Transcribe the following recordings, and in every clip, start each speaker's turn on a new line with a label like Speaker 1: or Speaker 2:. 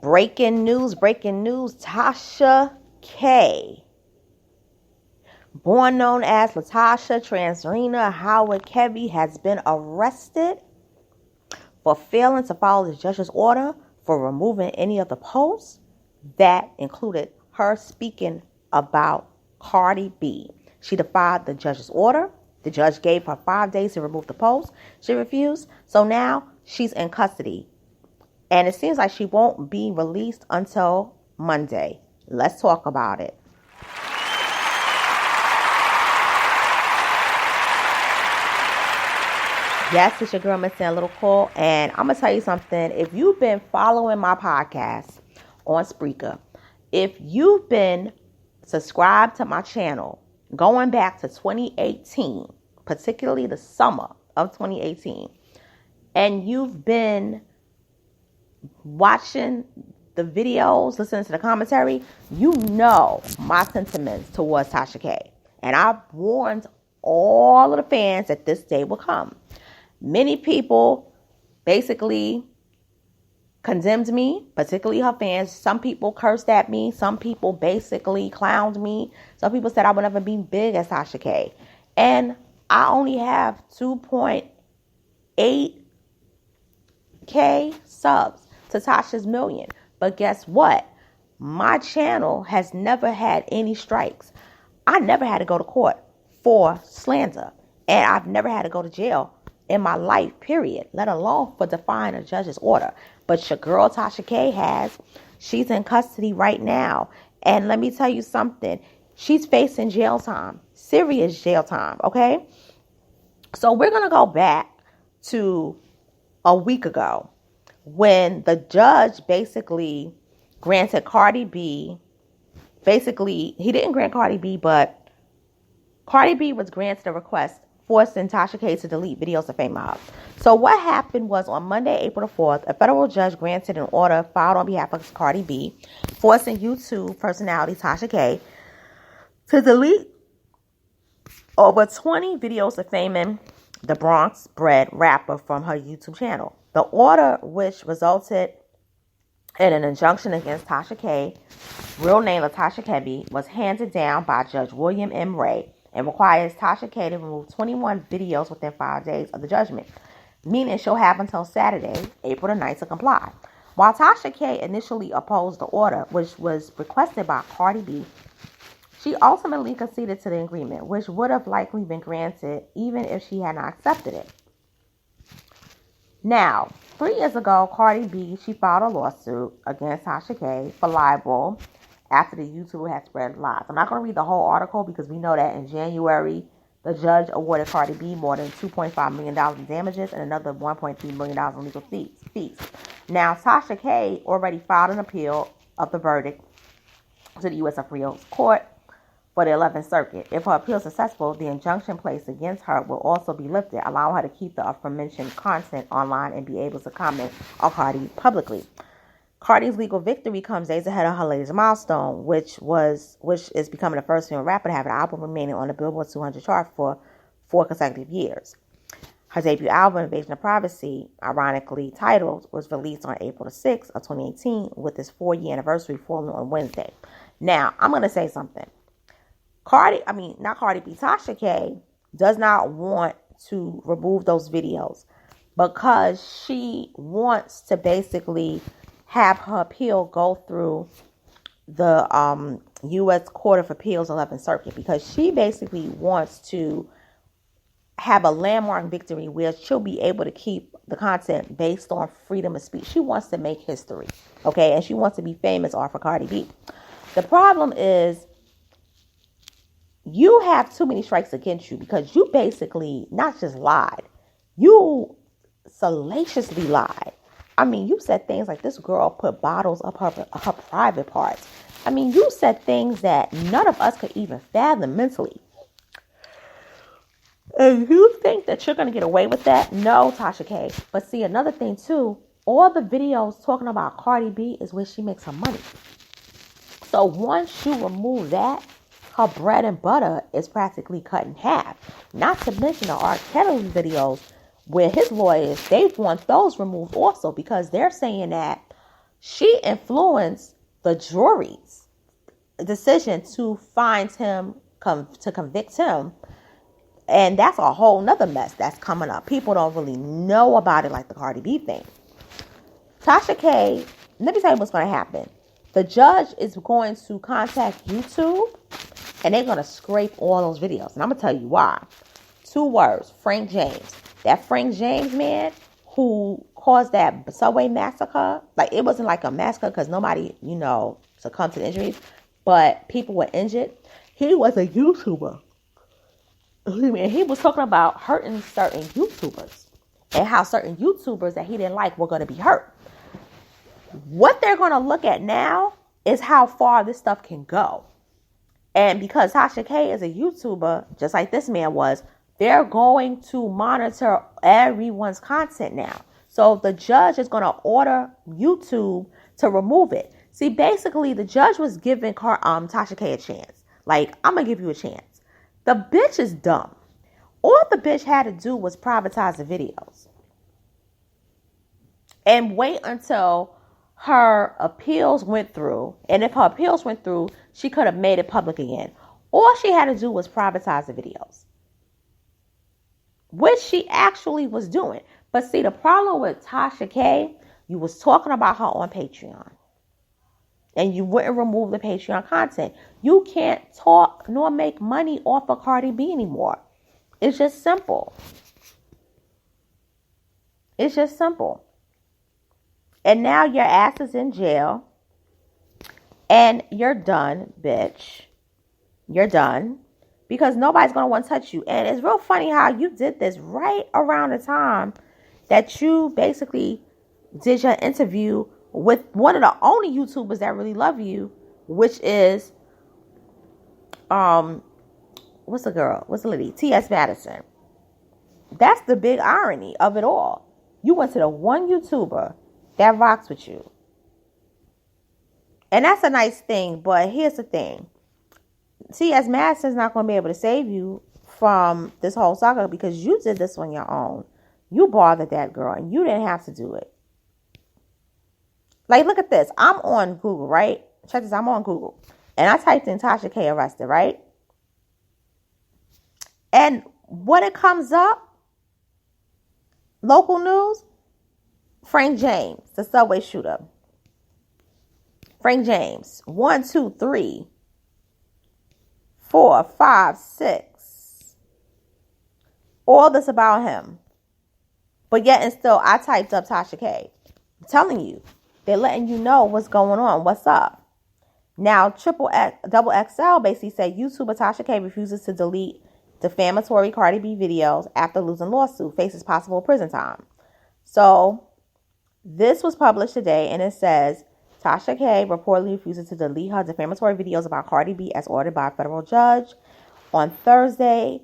Speaker 1: Breaking news. Tasha K, born known as Latasha Transrena Howard Kebby, has been arrested for failing to follow the judge's order for removing any of the posts that included her speaking about Cardi B. She defied the judge's order. The judge gave her 5 days to remove the post. She refused. So now she's in custody. And it seems like she won't be released until Monday. Let's talk about it. Yes, it's your girl, Miss San Little Cole. And I'm going to tell you something. If you've been following my podcast on Spreaker, if you've been subscribed to my channel going back to 2018, particularly the summer of 2018, and you've been watching the videos, listening to the commentary, you know my sentiments towards Tasha K. And I've warned all of the fans that this day will come. Many people basically condemned me, particularly her fans. Some people cursed at me. Some people basically clowned me. Some people said I would never be big as Tasha K. And I only have 2.8K subs to Tasha's million. But guess what? My channel has never had any strikes. I never had to go to court for slander. And I've never had to go to jail in my life, period, let alone for defying a judge's order. But your girl Tasha K has. She's in custody right now. And let me tell you something. She's facing jail time, serious jail time, okay? So we're going to go back to a week ago when the judge basically granted Cardi B. Basically, he didn't grant Cardi B, but Cardi B was granted a request forcing Tasha K to delete videos of FameHop. So what happened was on Monday, April the 4th, a federal judge granted an order filed on behalf of Cardi B, forcing YouTube personality Tasha K to delete over 20 videos of faming the Bronx bred rapper from her YouTube channel. The order, which resulted in an injunction against Tasha K, real name Latasha Kebby, was handed down by Judge William M. Ray and requires Tasha K to remove 21 videos within 5 days of the judgment, meaning she'll have until Saturday, April the 9th, to comply. While Tasha K initially opposed the order, which was requested by Cardi B, she ultimately conceded to the agreement, which would have likely been granted even if she had not accepted it. Now, 3 years ago, Cardi B, she filed a lawsuit against Tasha K for libel after the YouTuber had spread lies. I'm not going to read the whole article because we know that in January, the judge awarded Cardi B more than $2.5 million in damages and another $1.3 million in legal fees. Now, Tasha K already filed an appeal of the verdict to the U.S. Appeals Court for the 11th Circuit. If her appeal is successful, the injunction placed against her will also be lifted, allowing her to keep the aforementioned content online and be able to comment on Cardi publicly. Cardi's legal victory comes days ahead of her latest milestone, which is becoming the first female rapper to have an album remaining on the Billboard 200 chart for 4 consecutive years. Her debut album, Invasion of Privacy, ironically titled, was released on April the 6th of 2018, with its 4-year anniversary falling on Wednesday. Now, I'm going to say something. Tasha K does not want to remove those videos because she wants to basically have her appeal go through the U.S. Court of Appeals 11th Circuit, because she basically wants to have a landmark victory where she'll be able to keep the content based on freedom of speech. She wants to make history, okay? And she wants to be famous off of Cardi B. The problem is you have too many strikes against you because you basically not just lied, you salaciously lied. I mean, you said things like this girl put bottles up her private parts. I mean, you said things that none of us could even fathom mentally. And you think that you're going to get away with that? No, Tasha K. But see, another thing too, all the videos talking about Cardi B is where she makes her money. So once you remove that, her bread and butter is practically cut in half. Not to mention the R. Kelly videos where his lawyers, they want those removed also because they're saying that She influenced the jury's decision to find him, to convict him. And that's a whole nother mess that's coming up. People don't really know about it like the Cardi B thing. Tasha K, let me tell you what's going to happen. The judge is going to contact YouTube and they're going to scrape all those videos. And I'm going to tell you why. 2 words, Frank James. That Frank James man who caused that subway massacre. Like, it wasn't like a massacre because nobody, succumbed to the injuries. But people were injured. He was a YouTuber. And he was talking about hurting certain YouTubers. And how certain YouTubers that he didn't like were going to be hurt. What they're going to look at now is how far this stuff can go. And because Tasha K is a YouTuber, just like this man was, they're going to monitor everyone's content now. So the judge is going to order YouTube to remove it. See, basically, the judge was giving Tasha K a chance. Like, I'm going to give you a chance. The bitch is dumb. All the bitch had to do was privatize the videos. And wait until her appeals went through. And if her appeals went through, she could have made it public again. All she had to do was privatize the videos. Which she actually was doing. But see, the problem with Tasha K, you was talking about her on Patreon. And you wouldn't remove the Patreon content. You can't talk nor make money off of Cardi B anymore. It's just simple. It's just simple. And now your ass is in jail. And you're done, bitch. You're done. Because nobody's going to want to touch you. And it's real funny how you did this right around the time that you basically did your interview with one of the only YouTubers that really love you, which is, what's the lady? T.S. Madison. That's the big irony of it all. You went to the one YouTuber that rocks with you. And that's a nice thing, but here's the thing. T.S. Madison's not going to be able to save you from this whole saga because you did this on your own. You bothered that girl and you didn't have to do it. Like, look at this. I'm on Google, right? Check this. I'm on Google. And I typed in Tasha K arrested, right? And when it comes up, local news, Frank James, the subway shooter. Frank James, 1, 2, 3, 4, 5, 6. All this about him. But yet and still, I typed up Tasha K. I'm telling you. They're letting you know what's going on, what's up. Now, Double XL basically said YouTuber Tasha K refuses to delete defamatory Cardi B videos after losing lawsuit, faces possible prison time. So, this was published today, and it says, Tasha K reportedly refuses to delete her defamatory videos about Cardi B as ordered by a federal judge. On Thursday,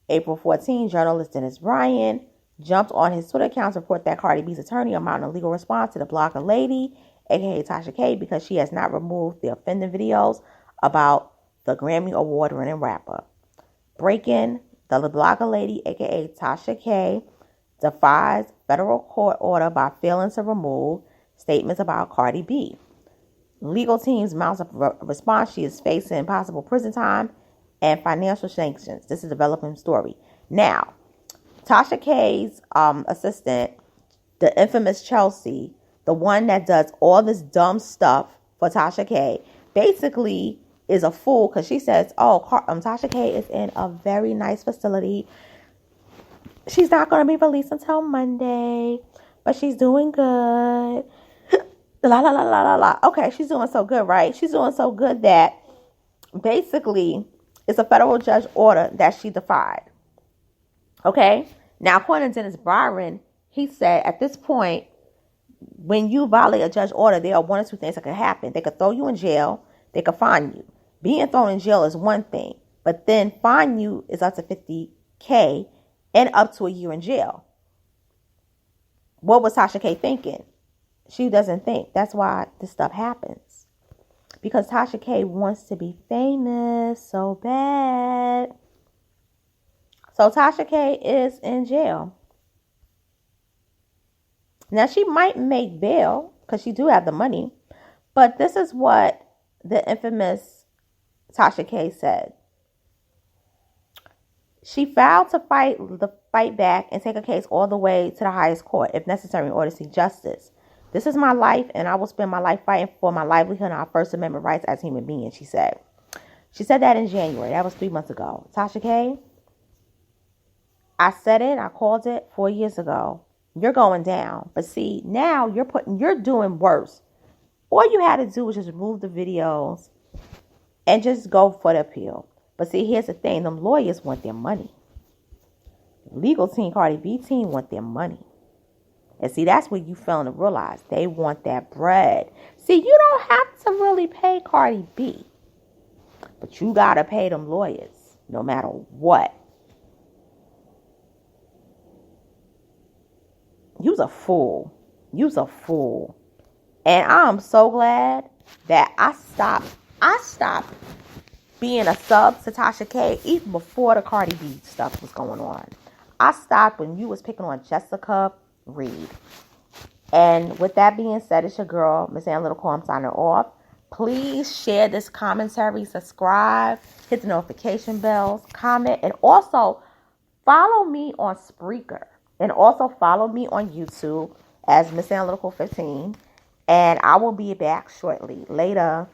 Speaker 1: April 14, journalist Dennis Bryan jumped on his Twitter account to report that Cardi B's attorney are mounting a legal response to the blogger lady, aka Tasha K, because she has not removed the offending videos about the Grammy Award winning rapper. Breaking, the blogger lady, aka Tasha K, defies federal court order by failing to remove statements about Cardi B. Legal teams mounts a response. She is facing possible prison time and financial sanctions. This is a developing story. Now, Tasha K's assistant, the infamous Chelsea, the one that does all this dumb stuff for Tasha K, basically is a fool because she says, Tasha K is in a very nice facility. She's not going to be released until Monday, but she's doing good. La, la, la, la, la, la. Okay, she's doing so good, right? She's doing so good that basically it's a federal judge order that she defied. Okay? Now, according to Dennis Bryan, he said at this point, when you violate a judge order, there are one or two things that could happen. They could throw you in jail. They could fine you. Being thrown in jail is one thing, but then fine you is up to $50,000 and up to a year in jail. What was Tasha K thinking? She doesn't think. That's why this stuff happens. Because Tasha K wants to be famous so bad. So Tasha K is in jail. Now she might make bail. because she do have the money. But this is what the infamous Tasha K said. She vowed to fight back and take a case all the way to the highest court, if necessary, in order to see justice. This is my life, and I will spend my life fighting for my livelihood and our First Amendment rights as human beings, she said. She said that in January. That was 3 months ago. Tasha K, I said it, I called it 4 years ago. You're going down. But see, now you're doing worse. All you had to do was just remove the videos and just go for the appeal. But see, here's the thing. Them lawyers want their money. The legal team, Cardi B team, want their money. And see, that's what you failing to realize. They want that bread. See, you don't have to really pay Cardi B. But you got to pay them lawyers, no matter what. You's a fool. You's a fool. And I'm so glad that I stopped being a sub to Tasha K even before the Cardi B stuff was going on. I stopped when you was picking on Jessica Reed. And with that being said, it's your girl, Miss Analytical. I'm signing off. Please share this commentary, subscribe, hit the notification bells, comment, and also follow me on Spreaker. And also follow me on YouTube as Miss Analytical 15. And I will be back shortly. Later.